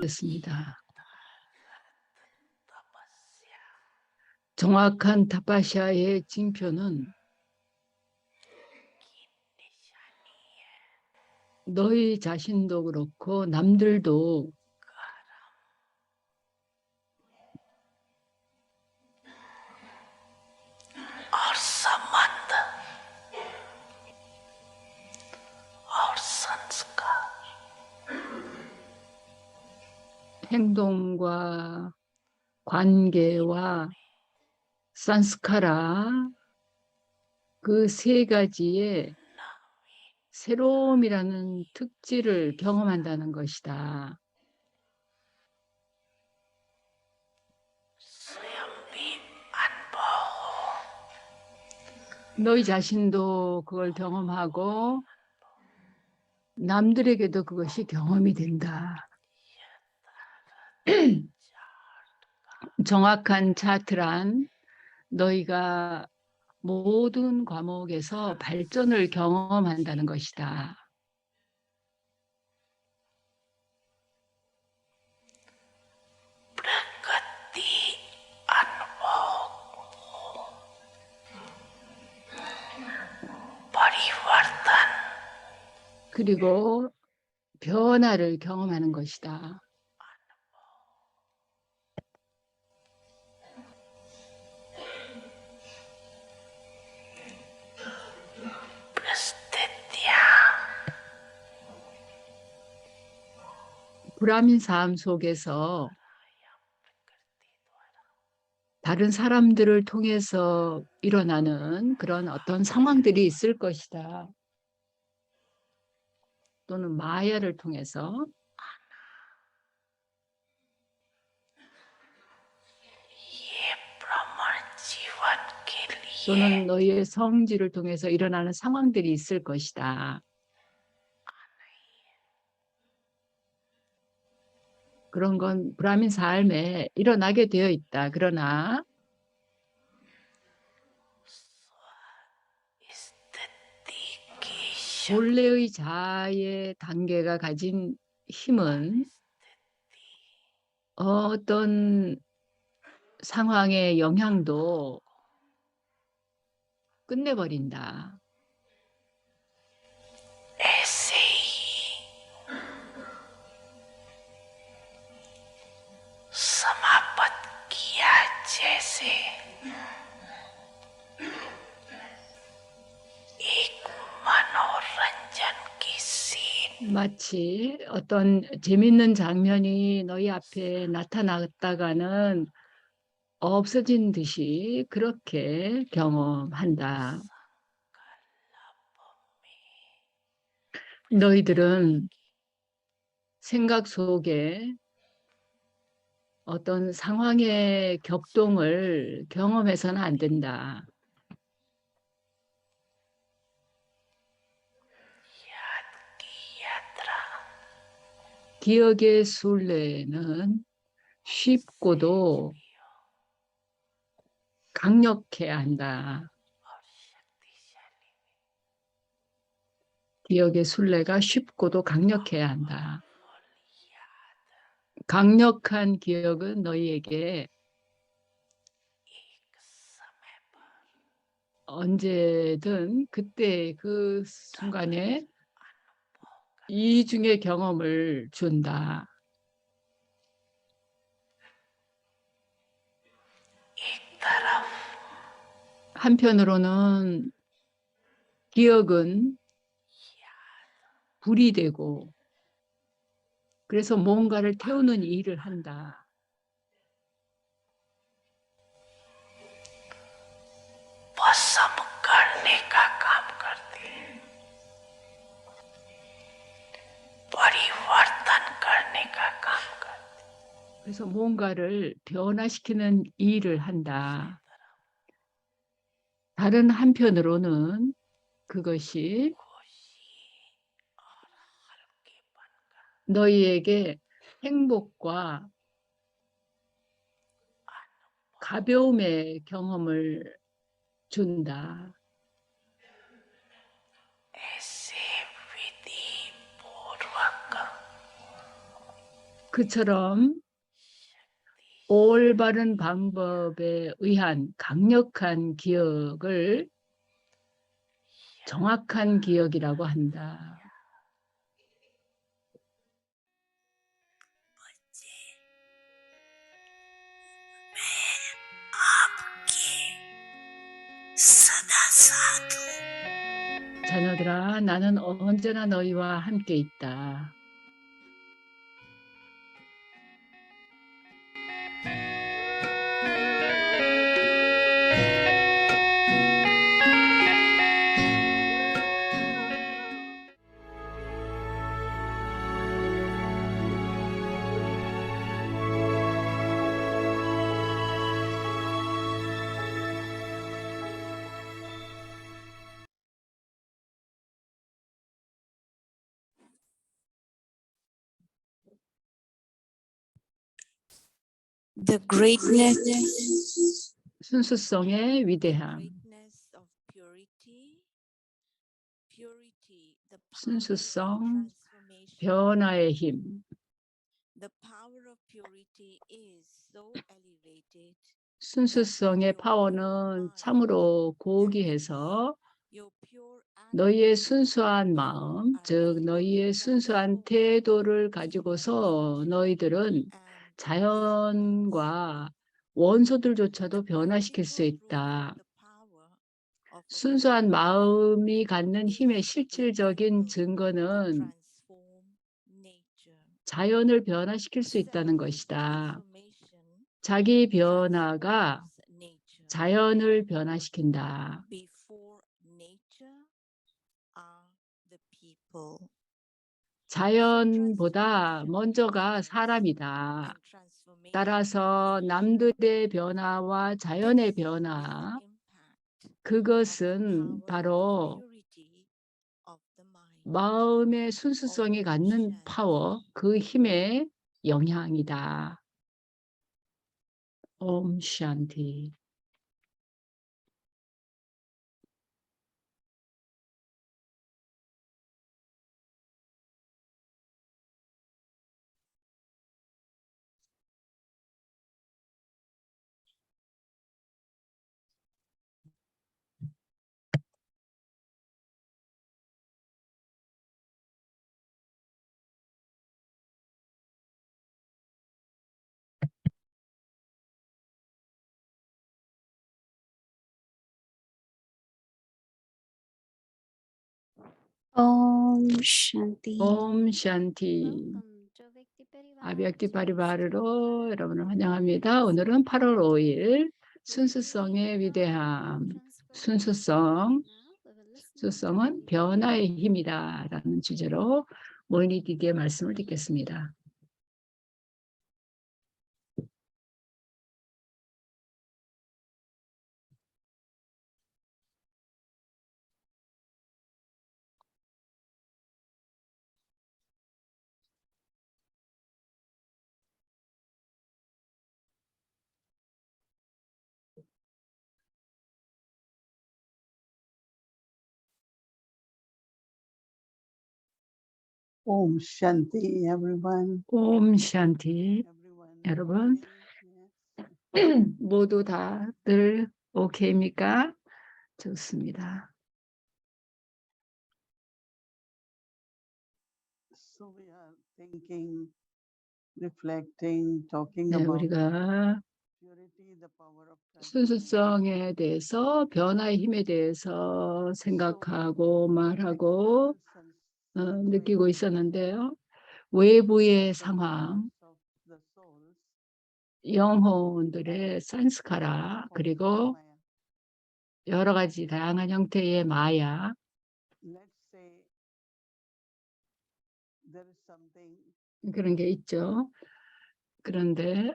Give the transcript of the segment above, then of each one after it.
됐습니다. 정확한 타파샤의 징표는 너희 자신도 그렇고 남들도 और संबंध और संस्कार 행동과 관계와 산스카라 그 세 가지의 새로움이라는 특질을 경험한다는 것이다. स्वयं भी अनुभव हो 너희 자신도 그걸 경험하고 남들에게도 그것이 경험이 된다. 정확한 차트란 너희가 모든 과목에서 발전을 경험한다는 것이다. प्रगति अनुभव हो परिवर्तन 그리고 변화를 경험하는 것이다. परिस्थितियां 브라민 삶 속에서 다른 사람들을 통해서 일어나는 그런 어떤 상황들이 있을 것이다. 또는 마야를 통해서 ये ब्राह्मण जीवन के लिए 또는 너희의 성질을 통해서 일어나는 상황들이 있을 것이다. 그런 건 브라민 삶에 일어나게 되어 있다. 그러나 स्थिति की 본래의 자아의 단계가 가진 힘은 어떤 상황의 영향도 끝내버린다. ऐसे ही समाप्त किया जैसे एक मनोरंजन की सीन 마치 어떤 재밌는 장면이 너희 앞에 나타났다가는 없어진 듯이 그렇게 경험한다. 너희들은 생각 속에 어떤 상황의 격동을 경험해서는 안 된다. याद की यात्रा 기억의 순례는 쉽고도 강력해야 한다. और शक्तिशाली 기억의 순례가 쉽고도 강력해야 한다. और याद 강력한 기억은 너희에게 एक समय पर 언제든 그때 그 순간에 이중의 경험을 준다. एक तरफ 한편으로는 기억은 불이 되고 그래서 뭔가를 태우는 일을 한다. भस्म करने का काम करती है परिवर्तन करने का काम करती है 그래서 뭔가를 변화시키는 일을 한다. 다른 한편으로는 그것이 खुशी और हल्केपन का 너희에게 행복과 가벼움의 경험을 준다. ऐसे विधि पूर्वक 그처럼 올바른 방법에 의한 강력한 기억을 정확한 기억이라고 한다. 자녀들아, 나는 언제나 너희와 함께 있다. The greatness 순수성의 위대함. of purity, the power of 순수성, transformation. 변화의 힘. The power of purity is so elevated. 순수성의 파워는 참으로 고귀해서 너희의 순수한 마음, 즉 너희의 순수한 태도를 가지고서 너희들은 자연과 원소들조차도 변화시킬 수 있다. 순수한 마음이 갖는 힘의 실질적인 증거는 자연을 변화시킬 수 있다는 것이다. 자기 변화가 자연을 변화시킨다. 자연보다 먼저가 사람이다. 따라서 남들의 변화와 자연의 변화, 그것은 바로 마음의 순수성이 갖는 파워, 그 힘의 영향이다. 옴 샨티. Om Shanti. 옴 샨티. 아비약티 파리바르로 여러분을 환영합니다. 오늘은 8월 5일 순수성의 위대함. 순수성은 변화의 힘이다 라는 주제로 모이니 디디의 말씀을 듣겠습니다. Om Shanti, everyone. 옴 샨티. Everyone. 여러분 Yes. 모두 다들 오케이입니까? 좋습니다. So we are thinking, reflecting, talking 네, about 우리가 purity, the power of transformation. 순수성에 대해서 변화의 힘에 대해서 생각하고 말하고 느끼고 있었는데요. 외부의 상황, 영혼들의 산스카라, 그리고 여러 가지 다양한 형태의 마야, Let's say there is something 그런 게 있죠. 그런데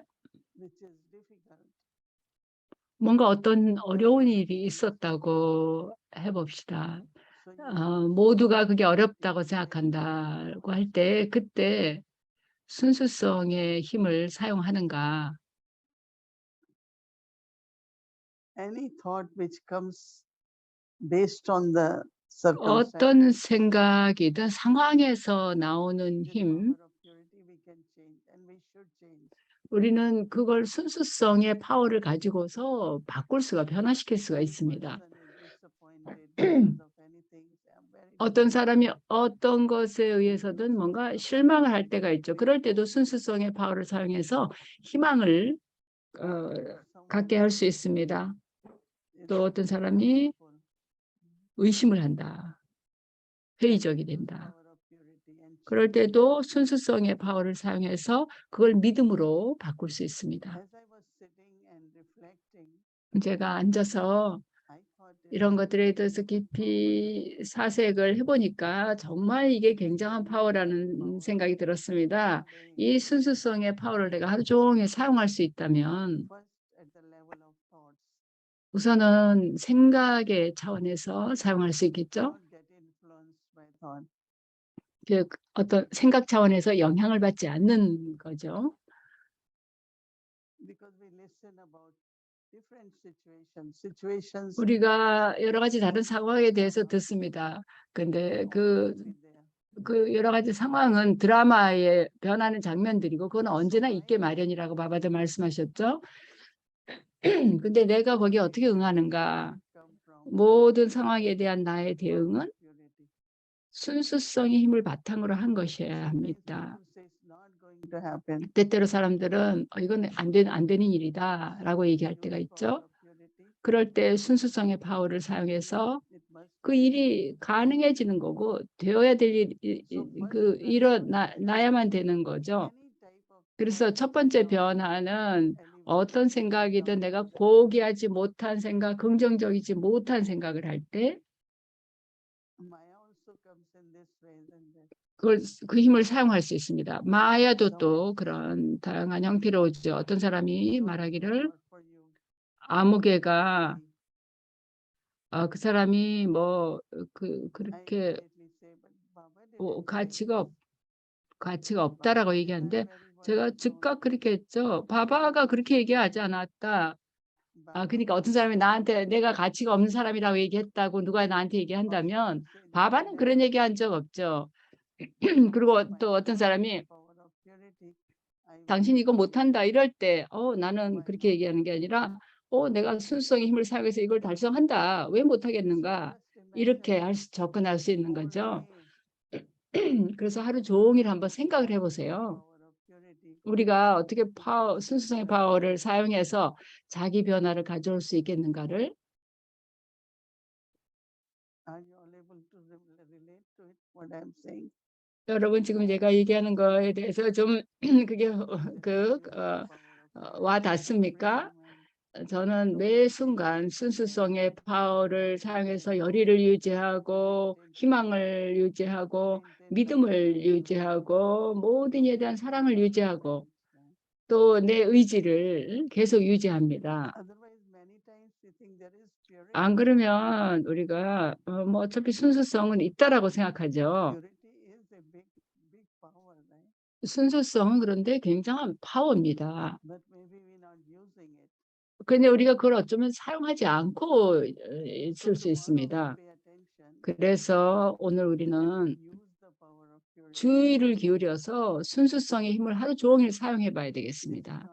which is difficult. 뭔가 어떤 어려운 일이 있었다고 해봅시다. So you 모두가 그게 어렵다고 생각한다고 할 때 그때 순수성의 힘을 사용하는가? any thought which comes based on the circumstance. 어떤 생각이든 상황에서 나오는 with 힘, power of purity we can change. And we should change. 우리는 그걸 순수성의 파워를 가지고서 바꿀 수가 변화시킬 수가 One 있습니다. person is disappointed because of anything, I'm very 어떤 사람이 disappointed. 어떤 것에 의해서든 뭔가 실망을 할 때가 있죠. 그럴 때도 순수성의 파워를 사용해서 희망을 갖게 할 수 있습니다. 또 어떤 사람이 의심을 한다. 회의적이 된다. 그럴 때도 순수성의 파워를 사용해서 그걸 믿음으로 바꿀 수 있습니다. 제가 앉아서 이런 것들에 대해서 깊이 사색을 해보니까 정말 이게 굉장한 파워라는 생각이 들었습니다. 이 순수성의 파워를 내가 하루 종일 사용할 수 있다면 우선은 생각의 차원에서 사용할 수 있겠죠. 그 어떤 생각 차원에서 영향을 받지 않는 거죠. 우리가 여러 가지 다른 상황에 대해서 듣습니다. 근데 그 여러 가지 상황은 드라마에 변하는 장면들이고 그건 언제나 있게 마련이라고 바바도 말씀하셨죠. 근데 내가 거기에 어떻게 응하는가? 모든 상황에 대한 나의 대응은 순수성의 힘을 바탕으로 한 것이어야 합니다. 때때로 사람들은 이건 안 되는 일이다 라고 얘기할 때가 있죠. 그럴 때 순수성의 파워를 사용해서 그 일이 가능해지는 거고 되어야 될 일어나야만 되는 거죠. 그래서 첫 번째 변화는 어떤 생각이든 내가 고귀하지 못한 생각, 긍정적이지 못한 생각을 할 때 그 힘을 사용할 수 있습니다. 마야도 또 그런 다양한 형태로 오죠. 어떤 사람이 말하기를 아무개가 그 사람이 뭐 그렇게 가치가 없다라고 얘기하는데 제가 즉각 그렇게 했죠. 바바가 그렇게 얘기하지 않았다. 그러니까 어떤 사람이 나한테 내가 가치가 없는 사람이라고 얘기했다고 누가 나한테 얘기한다면 바바는 그런 얘기한 적 없죠. 그리고 또 어떤 사람이 당신 이거 못한다 이럴 때 나는 그렇게 얘기하는 게 아니라 내가 순수성의 힘을 사용해서 이걸 달성한다. 왜 못하겠는가? 이렇게 접근할 수 있는 거죠. 그래서 하루 종일 한번 생각을 해보세요. 우리가 어떻게 순수성의 파워를 사용해서 자기 변화를 가져올 수 있겠는가를. 여러분 지금 제가 얘기하는 거에 대해서 좀 그게 와 닿습니까? 저는 매 순간 순수성의 파워를 사용해서 열의를 유지하고 희망을 유지하고 믿음을 유지하고 모든 이에 대한 사랑을 유지하고 또 내 의지를 계속 유지합니다. 안 그러면 우리가 뭐 어차피 순수성은 있다라고 생각하죠. 순수성은 그런데 굉장한 파워입니다. 근데 우리가 그걸 어쩌면 사용하지 않고 있을 수 있습니다. 그래서 오늘 우리는 주의를 기울여서 순수성의 힘을 하루 종일 사용해 봐야 되겠습니다.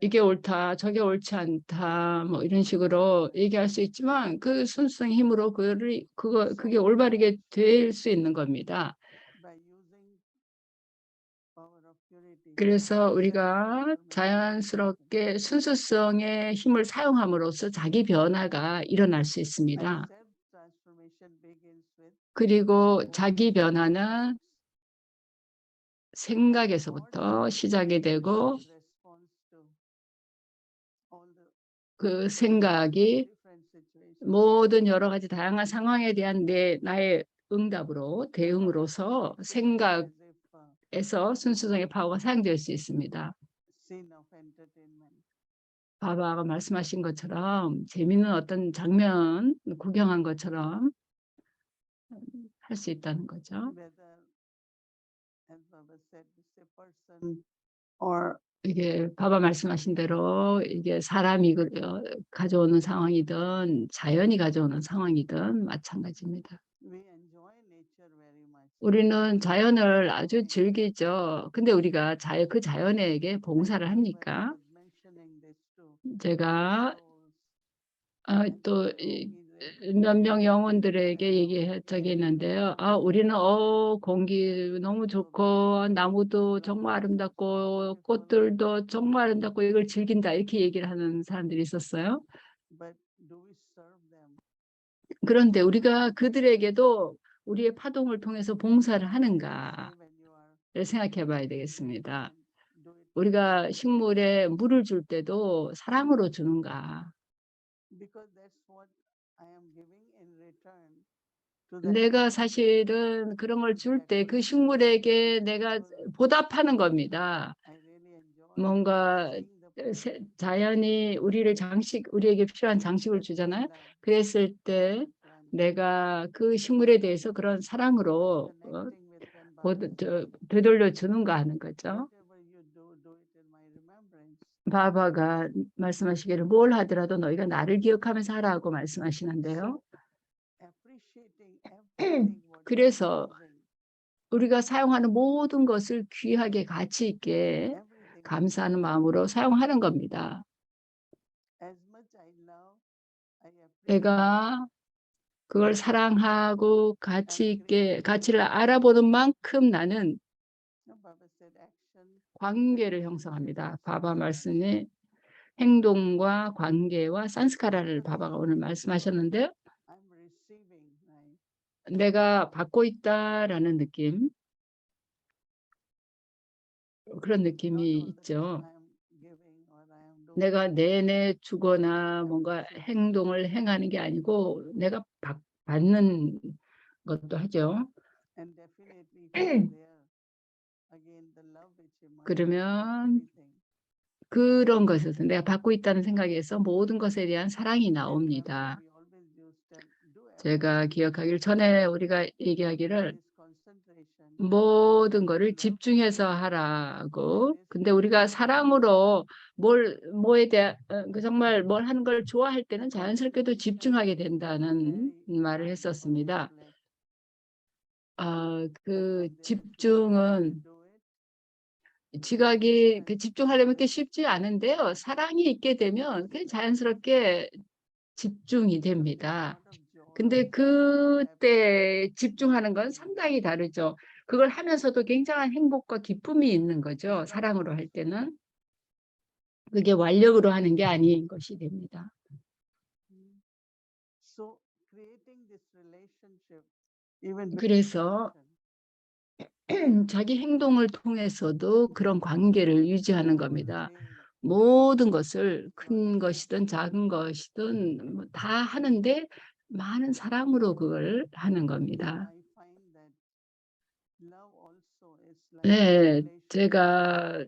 이게 옳다, 저게 옳지 않다, 뭐 이런 식으로 얘기할 수 있지만 그 순수성의 힘으로 그게 올바르게 될 수 있는 겁니다. 그래서 우리가 자연스럽게 순수성의 힘을 사용함으로써 자기 변화가 일어날 수 있습니다. 그리고 자기 변화는 생각에서부터 시작이 되고 그 생각이 모든 여러 가지 다양한 상황에 대한 나의 응답으로 대응으로서 생각에서 순수성의 파워가 사용될 수 있습니다. 바바가 말씀하신 것처럼 재미있는 어떤 장면 구경한 것처럼 할 수 있다는 거죠. 이게 바바 말씀하신 대로 이게 사람이 가져오는 상황이든 자연이 가져오는 상황이든 마찬가지입니다. 우리는 자연을 아주 즐기죠. 근데 우리가 그 자연에게 봉사를 And when I 합니까? was mentioning this to 제가 souls, I 또 said, oh, we really 몇 명 enjoy 영혼들에게 our 얘기한 적이 air, 있는데요. 우리는 공기 너무 좋고 나무도 정말 아름답고 꽃들도 정말 아름답고 이걸 즐긴다 이렇게 얘기를 하는 사람들이 있었어요. but do we serve them? 그런데 우리가 그들에게도 우리의 파동을 통해서 봉사를 Say 하는가를 when you are 생각해 봐야 giving 되겠습니다. and do it with 우리가 love, 식물에 물을 줄 때도 사랑으로 주는가? because that's what I am giving in return to that 내가 plant. 사실은 그런 걸 줄 때 그 That 식물에게 내가 beautiful, 보답하는 겁니다. I really enjoy 뭔가 seeing the plant 자연이 우리에게 필요한 장식을 주잖아요. 그랬을 때 내가 그 식물에 대해서 그런 사랑으로 connecting with when Baba said, 되돌려 주는가 하는 거죠. whatever you do it in my remembrance. 바바가 말씀하시기를 뭘 하더라도 너희가 나를 기억하면서 하라고 말씀하시는데요. Appreciating everything what you 그래서 are using, 우리가 사용하는 모든 것을 귀하게 가치 있게 everything. 감사하는 마음으로 사용하는 겁니다. As much I love, I appreciate. 내가 그걸 사랑하고 가치 있게 가치를 알아보는 만큼 나는 Baba said action, 관계를 형성합니다. 바바 말씀이 행동과 관계와 산스카라를 바바가 오늘 말씀하셨는데요. I'm receiving, right? 내가 받고 있다라는 느낌, 그런 Not 느낌이 all the 있죠. time I am giving or I am doing. 내가 내내 주거나 뭔가 행동을 행하는 게 아니고 내가 받는 것도 하죠. And definitely from there, again, the love which emerges from 그러면 everything. 그런 것에서 내가 받고 있다는 생각에서 모든 것에 대한 사랑이 And Baba, 나옵니다. we always used to do 제가 everything 기억하기를 전에 우리가 얘기하기를 with concentration. 모든 거를 집중해서 하라고. 근데 우리가 사랑으로 뭐에 대한 정말 뭘 하는 걸 좋아할 때는 자연스럽게도 집중하게 된다는 말을 했었습니다. 그 집중은 지각이 집중하려면 그렇게 쉽지 않은데요. 사랑이 있게 되면 그냥 자연스럽게 집중이 됩니다. 근데 그때 집중하는 건 상당히 다르죠. 그걸 하면서도 굉장한 행복과 기쁨이 있는 거죠. 사랑으로 할 때는. 그게 완력으로 하는 게 아닌 것이 됩니다. So creating this relationship, even 그래서 자기 행동을 통해서도 그런 관계를 유지하는 겁니다. 모든 것을 큰 것이든 작은 것이든 다 하는데 많은 사랑으로 그걸 하는 겁니다. 네, 제가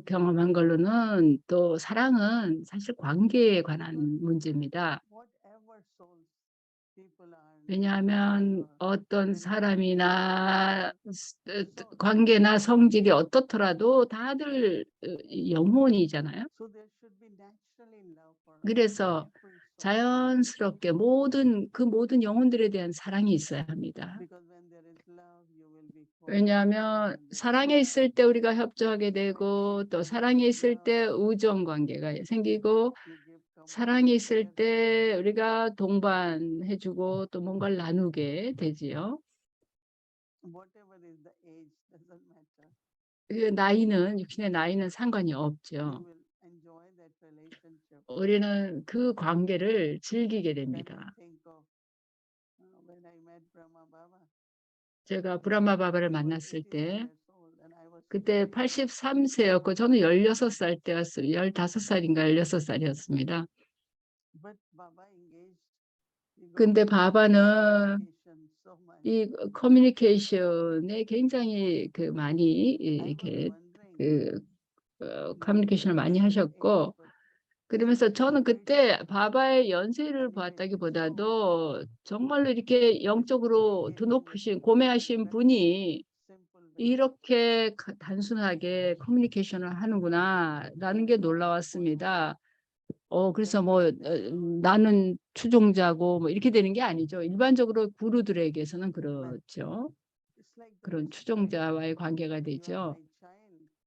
경험한 걸로는 또 사랑은 사실 관계에 관한 문제입니다. 왜냐하면 어떤 사람이나 관계나 성질이 어떻더라도 다들 영혼이잖아요. 그래서 자연스럽게 그 모든 영혼들에 대한 사랑이 있어야 합니다. 왜냐하면 사랑에 있을 때 우리가 협조하게 되고 또 사랑에 있을 때 우정 관계가 생기고 사랑이 있을 때 우리가 동반해주고 또 뭔가를 나누게 되지요. 육신의 나이는 상관이 없죠. 우리는 그 관계를 즐기게 됩니다. 제가 브라마 바바를 만났을 때 그때 83세였고 저는 16살 때였어요. 15살인가 16살이었습니다. 근데 바바는 이 커뮤니케이션에 굉장히 많이 이렇게 커뮤니케이션을 많이 하셨고 그러면서 저는 그때 바바의 연세를 보았다기보다도 정말로 이렇게 영적으로 드높으신 고매하신 분이 이렇게 단순하게 커뮤니케이션을 하는구나 라는 게 놀라웠습니다. 그래서 나는 추종자고 이렇게 되는 게 아니죠. 일반적으로 구루들에게서는 그렇죠. 그런 추종자와의 관계가 되죠.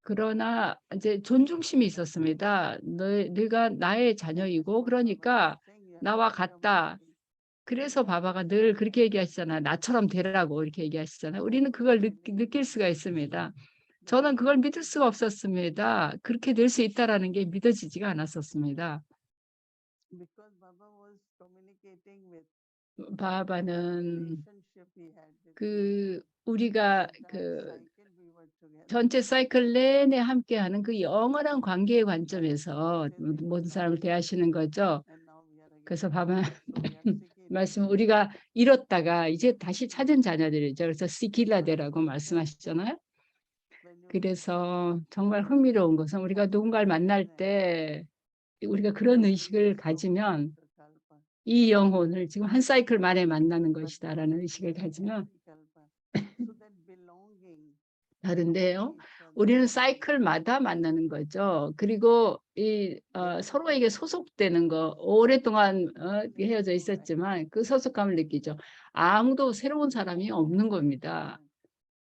그러나 이제 존중심이 있었습니다. 네가 나의 자녀이고 그러니까 나와 같다. 그래서 바바가 늘 그렇게 얘기하시잖아요. 나처럼 되라고 이렇게 얘기하시잖아요. 우리는 그걸 느낄 수가 있습니다. 저는 그걸 믿을 수가 없었습니다. 그렇게 될 수 있다라는 게 믿어지지가 않았었습니다. 바바는 그 우리가 그 전체 사이클 내내 함께하는 그 영원한 관계의 관점에서 모든 사람을 대하시는 거죠. 그래서 바바 말씀 우리가 잃었다가 이제 다시 찾은 자녀들이죠. 그래서 시킬라데라고 말씀하시잖아요. 그래서 정말 흥미로운 것은 우리가 누군가를 만날 때 우리가 그런 의식을 가지면 이 영혼을 지금 한 사이클 만에 만나는 것이다라는 의식을 가지면 다른데요. 우리는 사이클마다 만나는 거죠. 그리고 서로에게 소속되는 거 오랫동안 헤어져 있었지만 그 소속감을 느끼죠. 아무도 새로운 사람이 없는 겁니다.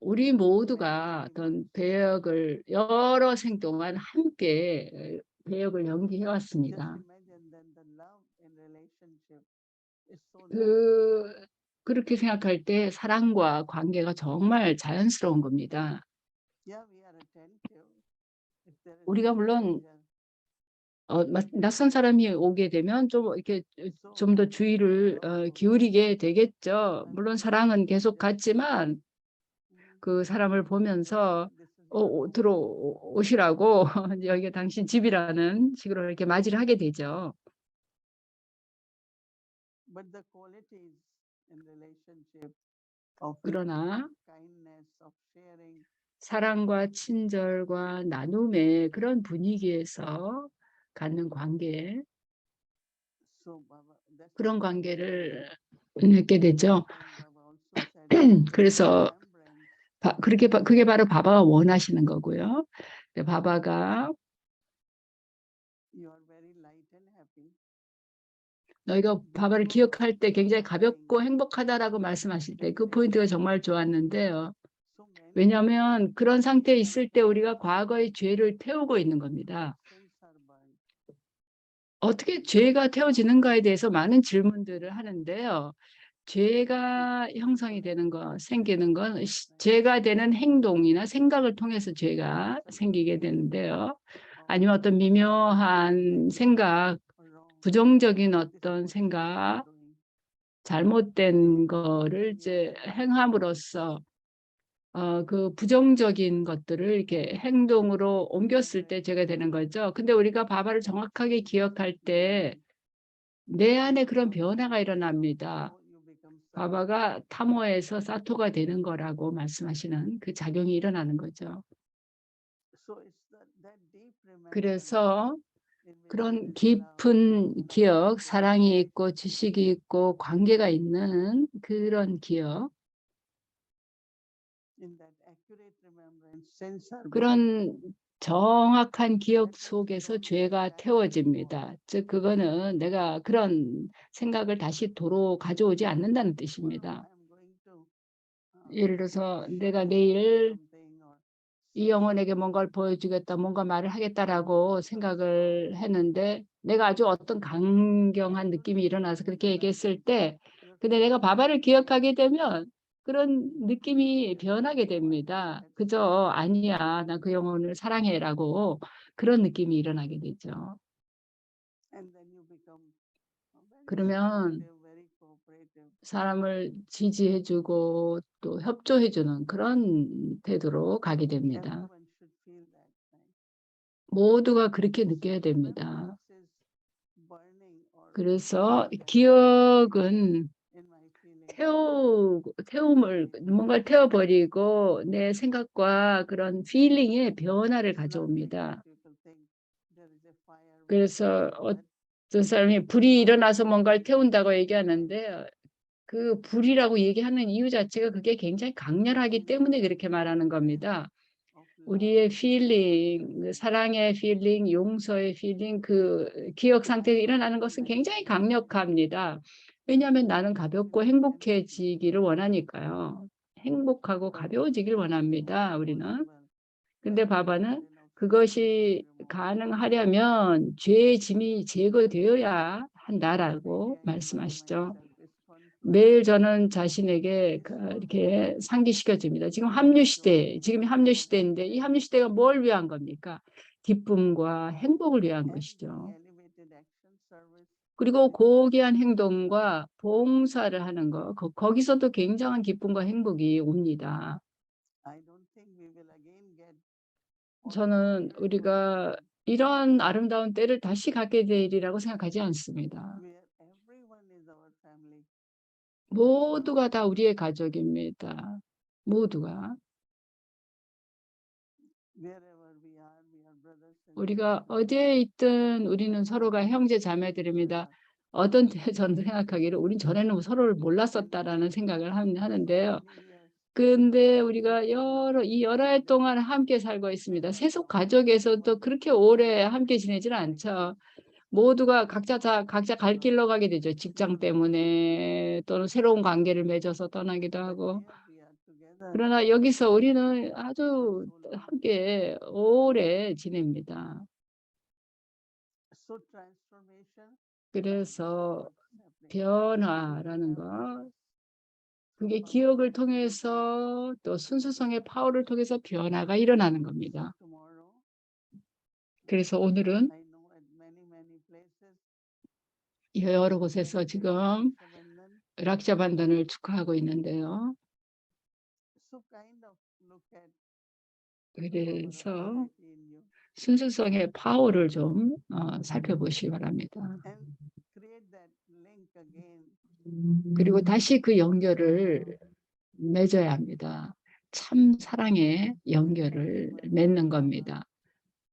우리 모두가 어떤 배역을 여러 생 동안 함께 배역을 연기해 왔습니다. 그렇게 생각할 때 사랑과 관계가 정말 자연스러운 겁니다. 우리가 물론 낯선 사람이 오게 되면 좀 이렇게 좀 더 주의를 기울이게 되겠죠. 물론 사랑은 계속 같지만 그 사람을 보면서 들어오시라고 여기가 당신 집이라는 식으로 이렇게 맞이를 하게 되죠. 그러나 사랑과 친절과 나눔의 그런 분위기에서 갖는 관계, 그런 관계를 맺게 되죠. 그래서 그게 바로 바바가 원하시는 거고요. 바바가 너희가 바바를 기억할 때 굉장히 가볍고 행복하다라고 말씀하실 때 그 포인트가 정말 좋았는데요. 왜냐하면 그런 상태에 있을 때 우리가 과거의 죄를 태우고 있는 겁니다. 어떻게 죄가 태워지는가에 대해서 많은 질문들을 하는데요. 죄가 형성이 되는 거, 생기는 건 죄가 되는 행동이나 생각을 통해서 죄가 생기게 되는데요. 아니면 어떤 미묘한 생각, 부정적인 어떤 생각, 잘못된 거를 이제 행함으로써 그 부정적인 것들을 이렇게 행동으로 옮겼을 때 죄가 되는 거죠. 근데 우리가 바바를 정확하게 기억할 때 내 안에 그런 변화가 일어납니다. 바바가 타모에서 사토가 되는 거라고 말씀하시는 그 작용이 일어나는 거죠. 그래서 그런 깊은 기억, 사랑이 있고 지식이 있고 관계가 있는 그런 기억, 그런 정확한 기억 속에서 죄가 태워집니다. 즉 그거는 내가 그런 생각을 다시 도로 가져오지 않는다는 뜻입니다. 예를 들어서 내가 내일 이 영혼에게 뭔가를 보여주겠다, 뭔가 말을 하겠다라고 생각을 했는데 내가 아주 어떤 강경한 느낌이 일어나서 그렇게 얘기했을 때 근데 내가 바바를 기억하게 되면 그런 느낌이 변하게 됩니다. 그저 아니야, 나 그 영혼을 사랑해라고 그런 느낌이 일어나게 되죠. 그러면 사람을 지지해주고 또 협조해주는 그런 태도로 가게 됩니다. 모두가 그렇게 느껴야 됩니다. 그래서 기억은 태움을 뭔가를 태워버리고 내 생각과 그런 필링의 변화를 가져옵니다. 그래서 어떤 사람이 불이 일어나서 뭔가를 태운다고 얘기하는데 그 불이라고 얘기하는 이유 자체가 그게 굉장히 강렬하기 때문에 그렇게 말하는 겁니다. 우리의 필링, 사랑의 필링, 용서의 필링, 그 기억 상태가 일어나는 것은 굉장히 강력합니다. 왜냐하면 나는 가볍고 행복해지기를 원하니까요. 행복하고 가벼워지길 원합니다. 우리는. 근데 바바는 그것이 가능하려면 죄의 짐이 제거되어야 한다라고 말씀하시죠. 매일 저는 자신에게 이렇게 상기시켜 줍니다. 지금 합류 시대인데 이 합류 시대가 뭘 위한 겁니까? 기쁨과 행복을 위한 것이죠. 그리고 고귀한 행동과 봉사를 하는 거, 거기서도 굉장한 기쁨과 행복이 옵니다. 저는 우리가 이런 아름다운 때를 다시 갖게 되리라고 생각하지 않습니다. 모두가 다 우리의 가족입니다. 모두가. 우리가 어디에 있든 우리는 서로가 형제 자매들입니다. 어떤 때 저는 생각하기를 우린 전에는 서로를 몰랐었다라는 생각을 하는데요. 근데 우리가 여러 해 동안 함께 살고 있습니다. 세속 가족에서도 그렇게 오래 함께 지내지는 않죠. 모두가 각자 갈 길로 가게 되죠. 직장 때문에 또는 새로운 관계를 맺어서 떠나기도 하고. 그러나 여기서 우리는 아주 함께 오래 지냅니다. 그래서 변화라는 거, 그게 기억을 통해서 또 순수성의 파워를 통해서 변화가 일어나는 겁니다. 그래서 오늘은 여러 곳에서 지금 락샤반단을 축하하고 있는데요. 그래서 순수성의 파워를 좀 살펴보시기 바랍니다. 그리고 다시 그 연결을 맺어야 합니다. 참 사랑의 연결을 맺는 겁니다.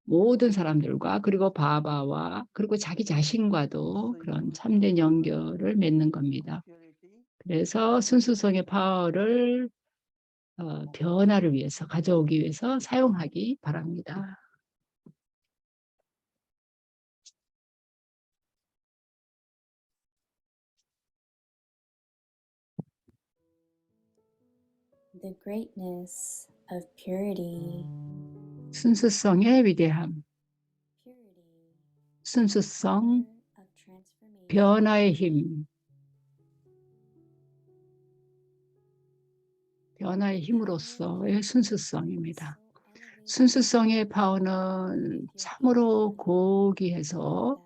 모든 사람들과 그리고 바바와 그리고 자기 자신과도 그런 참된 연결을 맺는 겁니다. 그래서 순수성의 파워를 변화를 위해서 가져오기 위해서 사용하기 바랍니다. The greatness of purity. 순수성의 위대함, Purity, 순수성, power of transformation. 변화의 힘, 변화의 힘으로서의 순수성입니다. 순수성의 파워는 참으로 고귀해서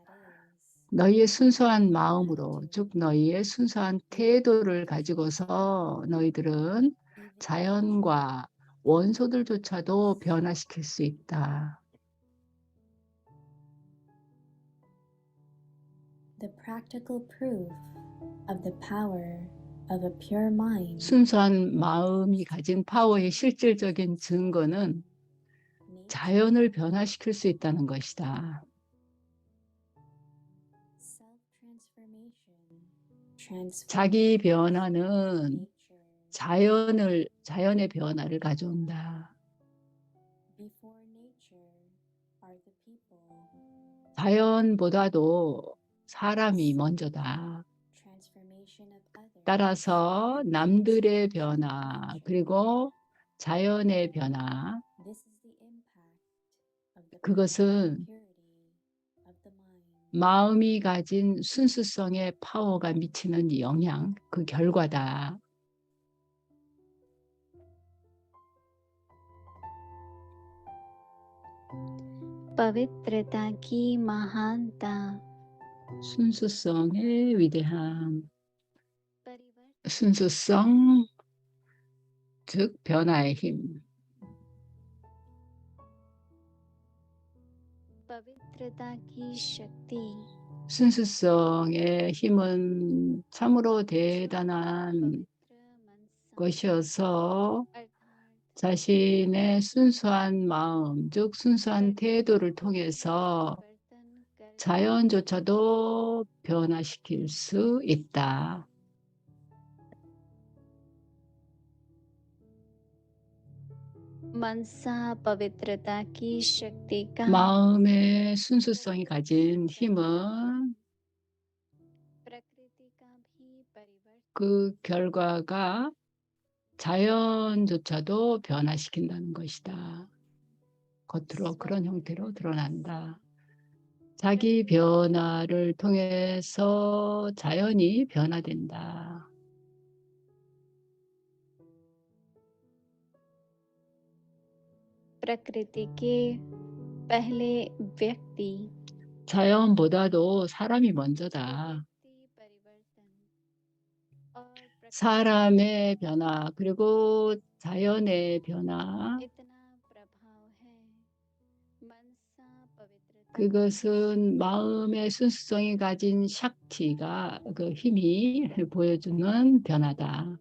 너희의 순수한 마음으로, 즉 너희의 순수한 태도를 가지고서 너희들은 자연과 원소들조차도 변화시킬 수 있다. The practical proof of the power of a pure mind. 순수한 마음이 가진 파워의 실질적인 증거는 자연을 변화시킬 수 있다는 것이다. 자기 변화는 자연의 변화를 가져온다. 자연보다도 사람이 먼저다. 따라서 남들의 변화 그리고 자연의 변화, 그것은 마음이 가진 순수성의 파워가 미치는 영향, 그 결과다. पवित्रता की महानता 순수성의 위대함, 순수성, 즉 변화의 힘. पवित्रता की शक्ति 순수성의 힘은 참으로 대단한 것이어서 자신의 순수한 마음, 즉 순수한 태도를 통해서 자연조차도 변화시킬 수 있다. मनसा पवित्रता की शक्ति का 마음의 순수성이 가진 힘은 प्रकृति का भी परिवर्तन 그 결과가 자연조차도 변화시킨다는 것이다. 겉으로 그런 형태로 드러난다. 자기 변화를 통해서 자연이 변화된다. प्रकृति के पहले व्यक्ति 자연보다도 사람이 먼저다. व्यक्ति परिवर्तन और प्रकृति 사람의 변화 그리고 자연의 변화 इतना प्रभाव है मनसा पवित्रता 그것은 마음의 순수성이 가진 샥티가 그 힘이 보여주는 변화다.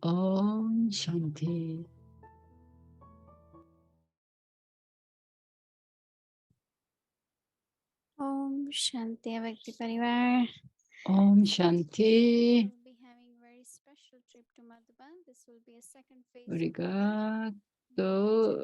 ओम शांति 옴 샨티. ओम शांति व्यक्ति परिवार 옴 샨티. we'll be having very special trip to Madhuban. This will be a second phase of our 우리가 또